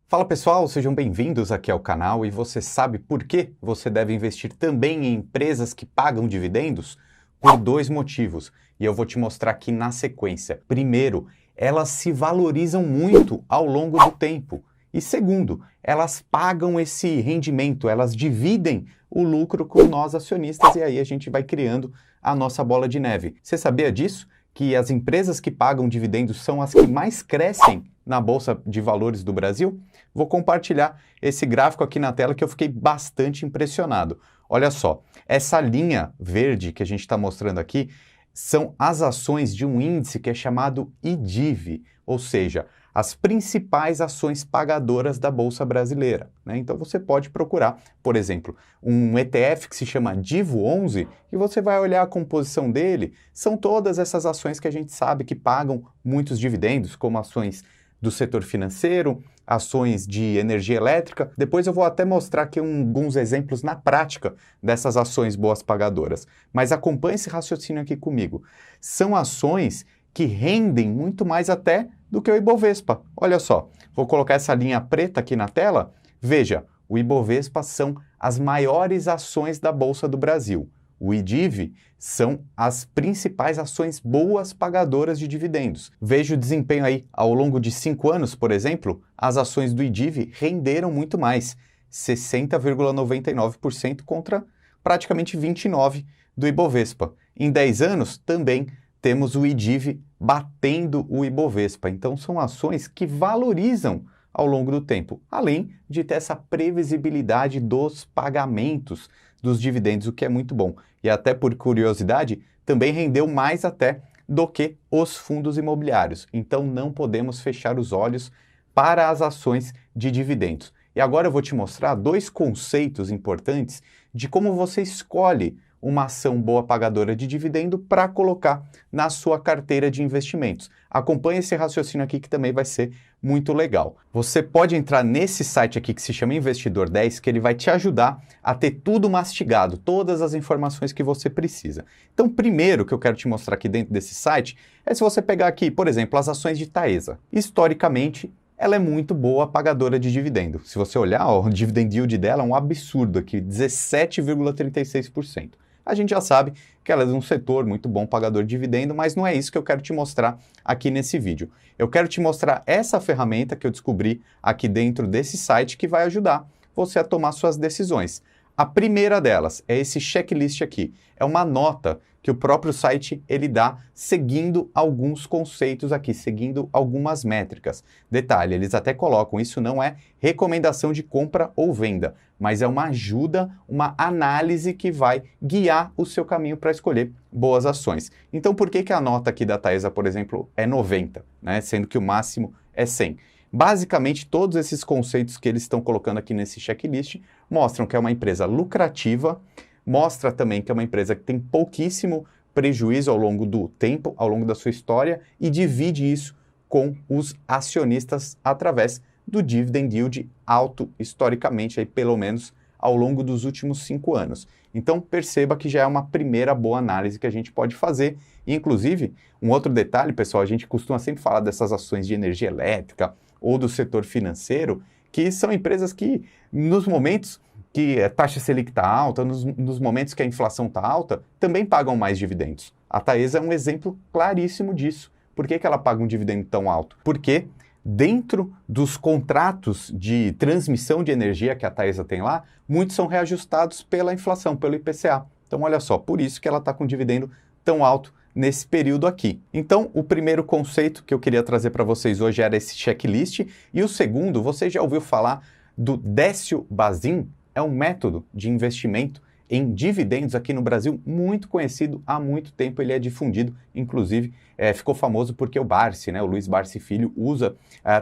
Fala pessoal, sejam bem-vindos aqui ao canal. E você sabe por que você deve investir também em empresas que pagam dividendos? Por dois motivos, e eu vou te mostrar aqui na sequência. Primeiro, elas se valorizam muito ao longo do tempo. E segundo, elas pagam esse rendimento, elas dividem o lucro com nós acionistas e aí a gente vai criando a nossa bola de neve. Você sabia disso? Que as empresas que pagam dividendos são as que mais crescem na Bolsa de Valores do Brasil? Vou compartilhar esse gráfico aqui na tela que eu fiquei bastante impressionado. Olha só, essa linha verde que a gente está mostrando aqui são as ações de um índice que é chamado IDIV, ou seja, as principais ações pagadoras da Bolsa Brasileira, né? Então você pode procurar, por exemplo, um ETF que se chama DIVO11 e você vai olhar a composição dele, são todas essas ações que a gente sabe que pagam muitos dividendos, como ações do setor financeiro, ações de energia elétrica. Depois eu vou até mostrar aqui alguns exemplos na prática dessas ações boas pagadoras. Mas acompanhe esse raciocínio aqui comigo. São ações que rendem muito mais até do que o Ibovespa. Olha só, vou colocar essa linha preta aqui na tela. Veja, o Ibovespa são as maiores ações da Bolsa do Brasil. O IDIV são as principais ações boas pagadoras de dividendos. Veja o desempenho aí. Ao longo de 5 anos, por exemplo, as ações do IDIV renderam muito mais, 60,99% contra praticamente 29% do Ibovespa. Em 10 anos, também temos o IDIV batendo o Ibovespa. Então, são ações que valorizam ao longo do tempo, além de ter essa previsibilidade dos pagamentos dos dividendos, o que é muito bom. E até por curiosidade, também rendeu mais até do que os fundos imobiliários. Então, não podemos fechar os olhos para as ações de dividendos. E agora eu vou te mostrar dois conceitos importantes de como você escolhe uma ação boa pagadora de dividendo para colocar na sua carteira de investimentos. Acompanhe esse raciocínio aqui que também vai ser muito legal. Você pode entrar nesse site aqui que se chama Investidor 10, que ele vai te ajudar a ter tudo mastigado, todas as informações que você precisa. Então, primeiro que eu quero te mostrar aqui dentro desse site é se você pegar aqui, por exemplo, as ações de Taesa. Historicamente, ela é muito boa pagadora de dividendo. Se você olhar, ó, o dividend yield dela é um absurdo aqui, 17,36%. A gente já sabe que ela é de um setor muito bom pagador de dividendo, mas não é isso que eu quero te mostrar aqui nesse vídeo. Eu quero te mostrar essa ferramenta que eu descobri aqui dentro desse site que vai ajudar você a tomar suas decisões. A primeira delas é esse checklist aqui. É uma nota que o próprio site ele dá seguindo alguns conceitos aqui, seguindo algumas métricas. Detalhe, eles até colocam, isso não é recomendação de compra ou venda, mas é uma ajuda, uma análise que vai guiar o seu caminho para escolher boas ações. Então, por que a nota aqui da Taesa, por exemplo, é 90, né? Sendo que o máximo é 100? Basicamente, todos esses conceitos que eles estão colocando aqui nesse checklist mostram que é uma empresa lucrativa, mostra também que é uma empresa que tem pouquíssimo prejuízo ao longo do tempo, ao longo da sua história, e divide isso com os acionistas através do dividend yield alto, historicamente, aí, pelo menos ao longo dos últimos 5 anos. Então, perceba que já é uma primeira boa análise que a gente pode fazer. E, inclusive, um outro detalhe, pessoal, a gente costuma sempre falar dessas ações de energia elétrica ou do setor financeiro, que são empresas que, nos momentos que a taxa Selic está alta, nos momentos que a inflação está alta, também pagam mais dividendos. A Taesa é um exemplo claríssimo disso. Por que ela paga um dividendo tão alto? Porque dentro dos contratos de transmissão de energia que a Taesa tem lá, muitos são reajustados pela inflação, pelo IPCA. Então, olha só, por isso que ela está com um dividendo tão alto nesse período aqui. Então, o primeiro conceito que eu queria trazer para vocês hoje era esse checklist. E o segundo, você já ouviu falar do Décio Bazin? É um método de investimento em dividendos aqui no Brasil muito conhecido há muito tempo. Ele é difundido, inclusive ficou famoso porque o Barsi, né, o Luiz Barsi Filho, usa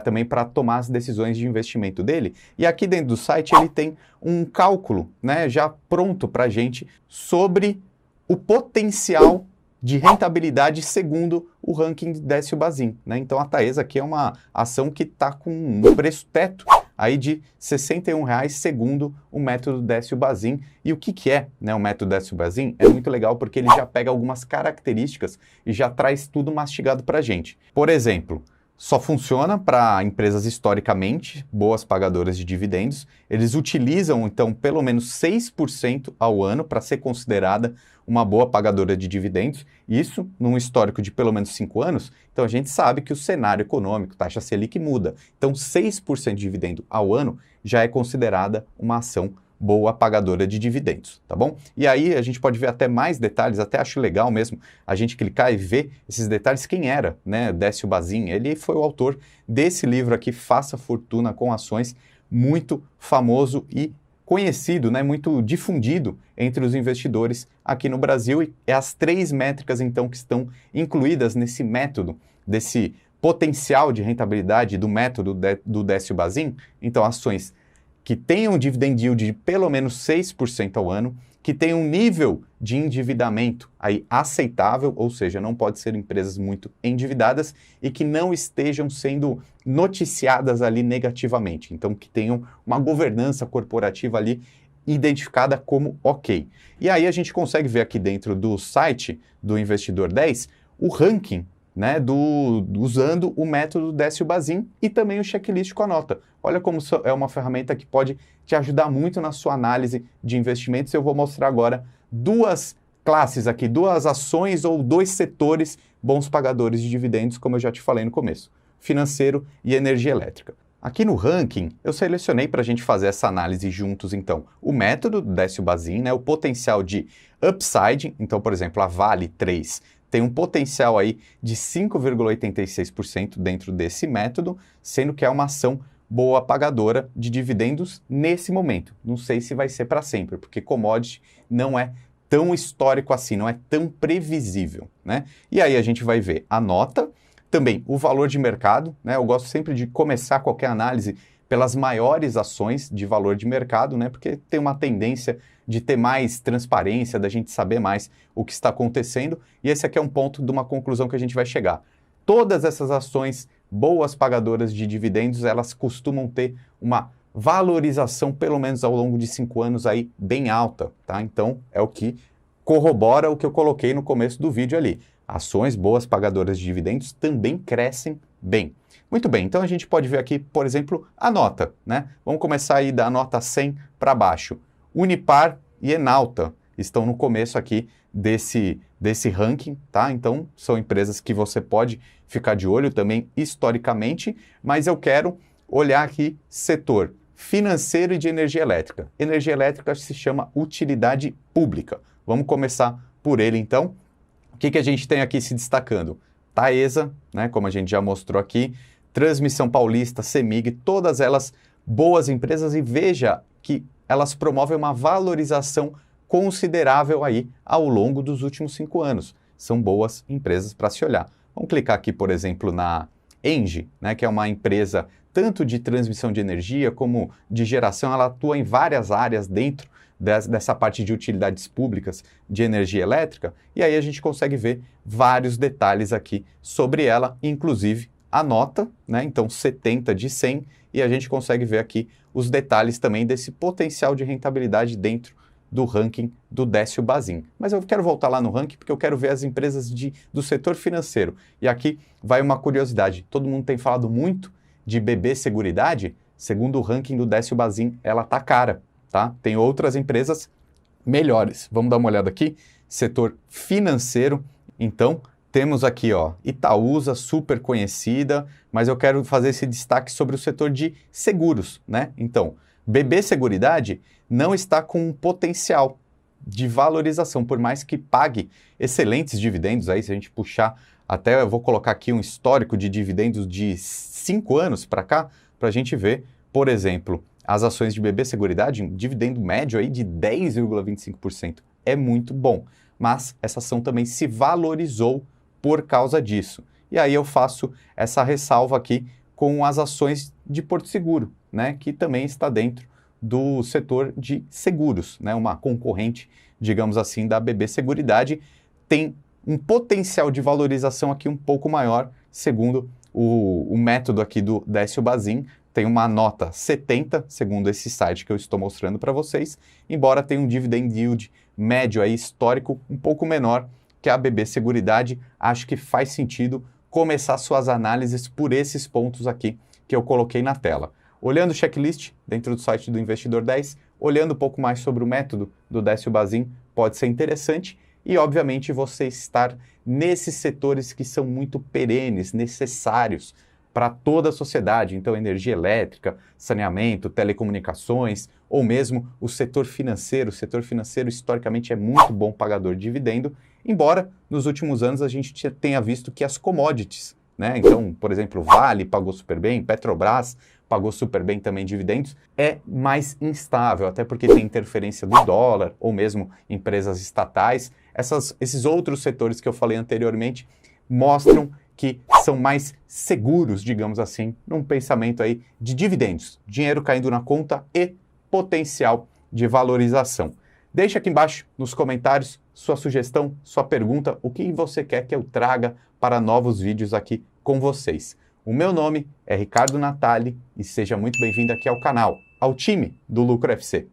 também para tomar as decisões de investimento dele. E aqui dentro do site ele tem um cálculo, né, já pronto para a gente sobre o potencial de rentabilidade segundo o ranking de Décio Bazin, né? Então a Taesa aqui é uma ação que está com um preço teto aí de R$ 61,00 segundo o método Décio Bazin. E o que é, né, o método Décio Bazin? É muito legal porque ele já pega algumas características e já traz tudo mastigado para a gente. Por exemplo, só funciona para empresas historicamente boas pagadoras de dividendos. Eles utilizam, então, pelo menos 6% ao ano para ser considerada uma boa pagadora de dividendos. Isso num histórico de pelo menos 5 anos. Então, a gente sabe que o cenário econômico, taxa Selic, muda. Então, 6% de dividendo ao ano já é considerada uma ação boa pagadora de dividendos, tá bom? E aí a gente pode ver até mais detalhes, até acho legal mesmo a gente clicar e ver esses detalhes, quem era, né, Décio Bazin. Ele foi o autor desse livro aqui, Faça Fortuna com Ações, muito famoso e conhecido, né, muito difundido entre os investidores aqui no Brasil, e é as 3 métricas, então, que estão incluídas nesse método, desse potencial de rentabilidade do método do Décio Bazin. Então, ações que tenham um dividend yield de pelo menos 6% ao ano, que tenham um nível de endividamento aí aceitável, ou seja, não pode ser empresas muito endividadas, e que não estejam sendo noticiadas ali negativamente. Então, que tenham uma governança corporativa ali identificada como ok. E aí a gente consegue ver aqui dentro do site do Investidor 10 o ranking, né, usando o método Décio Bazin e também o checklist com a nota. Olha como é uma ferramenta que pode te ajudar muito na sua análise de investimentos. Eu vou mostrar agora 2 classes aqui, 2 ações ou 2 setores bons pagadores de dividendos, como eu já te falei no começo, financeiro e energia elétrica. Aqui no ranking, eu selecionei para a gente fazer essa análise juntos, então, o método Décio Bazin, né, o potencial de upside. Então, por exemplo, a Vale 3 tem um potencial aí de 5,86% dentro desse método, sendo que é uma ação boa pagadora de dividendos nesse momento. Não sei se vai ser para sempre, porque commodity não é tão histórico assim, não é tão previsível, né? E aí a gente vai ver a nota, também o valor de mercado, né? Eu gosto sempre de começar qualquer análise pelas maiores ações de valor de mercado, né? Porque tem uma tendência de ter mais transparência, da gente saber mais o que está acontecendo, e esse aqui é um ponto de uma conclusão que a gente vai chegar. Todas essas ações boas pagadoras de dividendos, elas costumam ter uma valorização, pelo menos ao longo de 5 anos, aí bem alta, tá? Então, é o que corrobora o que eu coloquei no começo do vídeo ali. Ações boas pagadoras de dividendos também crescem bem. Muito bem, então a gente pode ver aqui, por exemplo, a nota, né? Vamos começar aí da nota 100 para baixo. Unipar e Enalta estão no começo aqui desse ranking, tá? Então, são empresas que você pode ficar de olho também historicamente, mas eu quero olhar aqui setor financeiro e de energia elétrica. Energia elétrica se chama utilidade pública. Vamos começar por ele, então. O que a gente tem aqui se destacando? Taesa, né, como a gente já mostrou aqui, Transmissão Paulista, CEMIG, todas elas boas empresas, e veja que elas promovem uma valorização considerável aí ao longo dos últimos 5 anos. São boas empresas para se olhar. Vamos clicar aqui, por exemplo, na Engie, né, que é uma empresa tanto de transmissão de energia como de geração. Ela atua em várias áreas dentro dessa parte de utilidades públicas de energia elétrica, e aí a gente consegue ver vários detalhes aqui sobre ela, inclusive a nota, né? Então 70 de 100, e a gente consegue ver aqui os detalhes também desse potencial de rentabilidade dentro do ranking do Décio Bazin. Mas eu quero voltar lá no ranking porque eu quero ver as empresas do setor financeiro. E aqui vai uma curiosidade. Todo mundo tem falado muito de BB Seguridade. Segundo o ranking do Décio Bazin, ela tá cara, tá? Tem outras empresas melhores. Vamos dar uma olhada aqui. Setor financeiro. Então, temos aqui, ó, Itaúsa, super conhecida, mas eu quero fazer esse destaque sobre o setor de seguros, né? Então, BB Seguridade não está com um potencial de valorização, por mais que pague excelentes dividendos aí, se a gente puxar até, eu vou colocar aqui um histórico de dividendos de 5 anos para cá, para a gente ver, por exemplo, as ações de BB Seguridade, um dividendo médio aí de 10,25%. É muito bom, mas essa ação também se valorizou por causa disso. E aí eu faço essa ressalva aqui com as ações de Porto Seguro, né, que também está dentro do setor de seguros, né, uma concorrente, digamos assim, da BB Seguridade, tem um potencial de valorização aqui um pouco maior, segundo o método aqui do Décio Bazin, tem uma nota 70, segundo esse site que eu estou mostrando para vocês, embora tenha um dividend yield médio aí, histórico um pouco menor que a BB Seguridade. Acho que faz sentido começar suas análises por esses pontos aqui que eu coloquei na tela. Olhando o checklist dentro do site do Investidor 10, olhando um pouco mais sobre o método do Décio Bazin, pode ser interessante. E, obviamente, você estar nesses setores que são muito perenes, necessários para toda a sociedade. Então, energia elétrica, saneamento, telecomunicações, ou mesmo o setor financeiro. O setor financeiro, historicamente, é muito bom pagador de dividendo, embora, nos últimos anos, a gente tenha visto que as commodities, né? Então, por exemplo, Vale pagou super bem, Petrobras pagou super bem também dividendos, é mais instável, até porque tem interferência do dólar, ou mesmo empresas estatais. Esses outros setores que eu falei anteriormente mostram que são mais seguros, digamos assim, num pensamento aí de dividendos, dinheiro caindo na conta e potencial de valorização. Deixa aqui embaixo nos comentários sua sugestão, sua pergunta, o que você quer que eu traga para novos vídeos aqui com vocês. O meu nome é Ricardo Natali e seja muito bem-vindo aqui ao canal, ao time do Lucro FC.